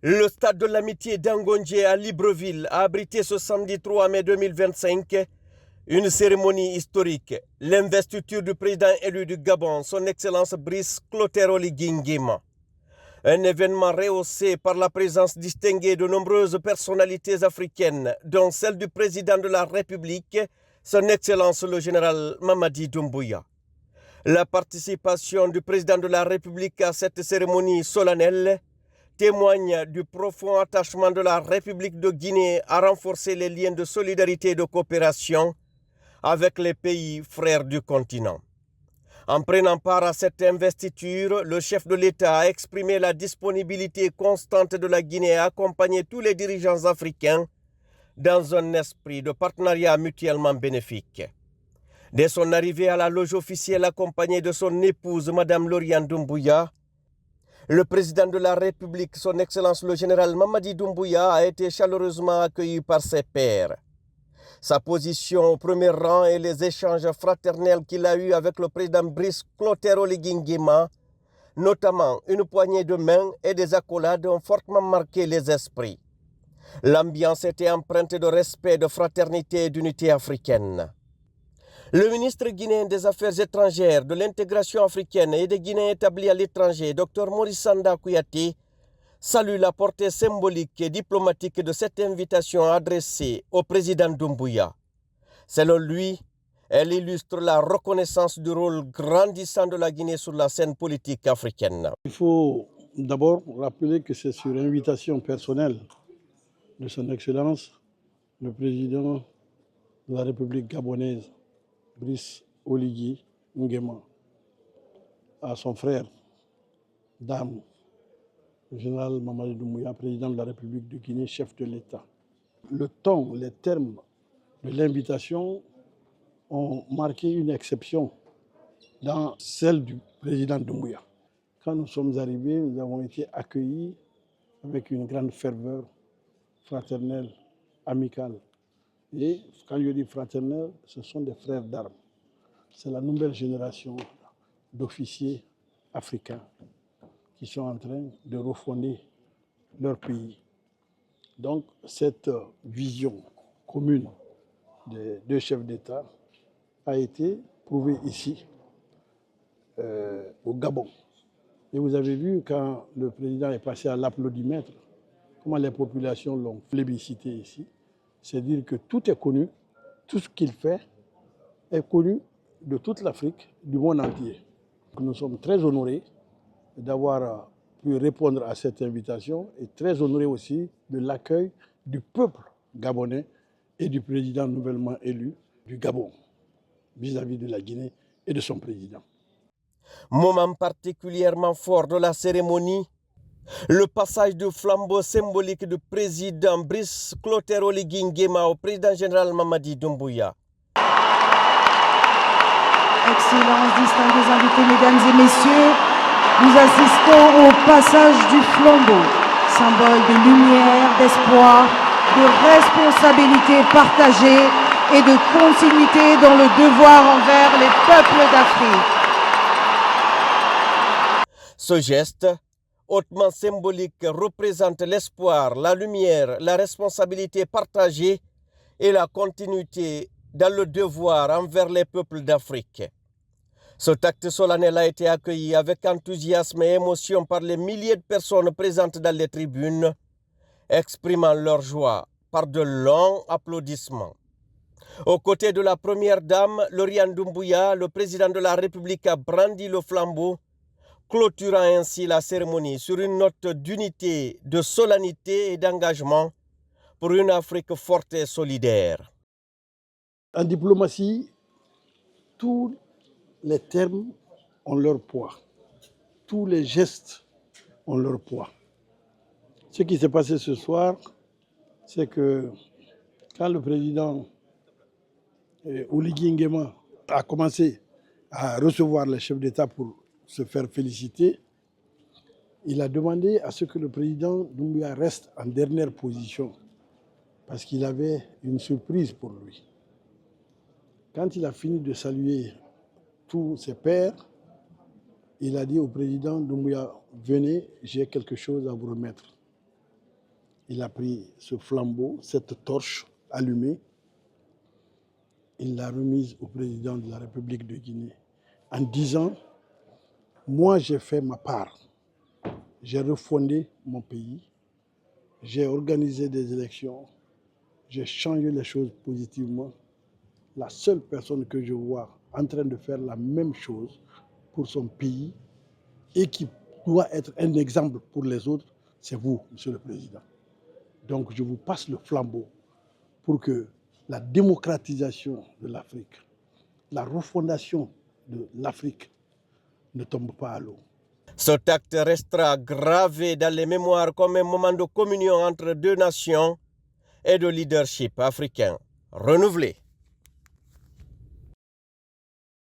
Le stade de l'Amitié d'Angondje à Libreville a abrité ce samedi 3 mai 2025 une cérémonie historique, l'investiture du président élu du Gabon, son Excellence Brice Clotaire Oligui Nguema. Un événement rehaussé par la présence distinguée de nombreuses personnalités africaines, dont celle du président de la République, son Excellence le général Mamadi Doumbouya. La participation du président de la République à cette cérémonie solennelle témoigne du profond attachement de la République de Guinée à renforcer les liens de solidarité et de coopération avec les pays frères du continent. En prenant part à cette investiture, le chef de l'État a exprimé la disponibilité constante de la Guinée à accompagner tous les dirigeants africains dans un esprit de partenariat mutuellement bénéfique. Dès son arrivée à la loge officielle accompagné de son épouse, Mme Lauriane Doumbouya, le président de la République, son Excellence le général Mamadi Doumbouya, a été chaleureusement accueilli par ses pairs. Sa position au premier rang et les échanges fraternels qu'il a eus avec le président Brice Clotaire Oligui Nguema, notamment une poignée de main et des accolades, ont fortement marqué les esprits. L'ambiance était empreinte de respect, de fraternité et d'unité africaine. Le ministre guinéen des Affaires étrangères, de l'intégration africaine et des Guinéens établis à l'étranger, Dr Maurice Sanda Kouyaté, salue la portée symbolique et diplomatique de cette invitation adressée au président Doumbouya. Selon lui, elle illustre la reconnaissance du rôle grandissant de la Guinée sur la scène politique africaine. Il faut d'abord rappeler que c'est sur invitation personnelle de son Excellence, le président de la République gabonaise, Brice Oligui Nguema, à son frère, dame, le général Mamadi Doumbouya, président de la République de Guinée, chef de l'État. Le ton, les termes de l'invitation ont marqué une exception dans celle du président Doumbouya. Quand nous sommes arrivés, nous avons été accueillis avec une grande ferveur fraternelle, amicale. Et quand je dis fraternelle, ce sont des frères d'armes. C'est la nouvelle génération d'officiers africains qui sont en train de refonder leur pays. Donc cette vision commune des deux chefs d'État a été prouvée ici, au Gabon. Et vous avez vu quand le président est passé à l'applaudimètre, comment les populations l'ont plébiscité ici. C'est dire que tout est connu, tout ce qu'il fait est connu de toute l'Afrique, du monde entier. Nous sommes très honorés d'avoir pu répondre à cette invitation et très honorés aussi de l'accueil du peuple gabonais et du président nouvellement élu du Gabon vis-à-vis de la Guinée et de son président. Moment particulièrement fort de la cérémonie, le passage du flambeau symbolique du président Brice Clotaire Oligui Nguema au président général Mamadi Doumbouya. Excellences, distingués invités, mesdames et messieurs, nous assistons au passage du flambeau, symbole de lumière, d'espoir, de responsabilité partagée et de continuité dans le devoir envers les peuples d'Afrique. Ce geste, hautement symbolique, représente l'espoir, la lumière, la responsabilité partagée et la continuité dans le devoir envers les peuples d'Afrique. Cet acte solennel a été accueilli avec enthousiasme et émotion par les milliers de personnes présentes dans les tribunes, exprimant leur joie par de longs applaudissements. Aux côtés de la première dame, Lauriane Doumbouya, le président de la République a brandi le flambeau, clôturant ainsi la cérémonie sur une note d'unité, de solennité et d'engagement pour une Afrique forte et solidaire. En diplomatie, tous les termes ont leur poids, tous les gestes ont leur poids. Ce qui s'est passé ce soir, c'est que quand le président Oligui Nguema a commencé à recevoir les chefs d'État pour se faire féliciter, il a demandé à ce que le président Doumbouya reste en dernière position parce qu'il avait une surprise pour lui. Quand il a fini de saluer tous ses pairs, il a dit au président Doumbouya, venez, j'ai quelque chose à vous remettre. il a pris ce flambeau, cette torche allumée, il l'a remise au président de la République de Guinée en disant « Moi, j'ai fait ma part. J'ai refondé mon pays. J'ai organisé des élections. J'ai changé les choses positivement. La seule personne que je vois en train de faire la même chose pour son pays et qui doit être un exemple pour les autres, c'est vous, Monsieur le Président. Donc, je vous passe le flambeau pour que la démocratisation de l'Afrique, la refondation de l'Afrique ne tombe pas à l'eau. Cet acte restera gravé dans les mémoires comme un moment de communion entre deux nations et de leadership africain renouvelé.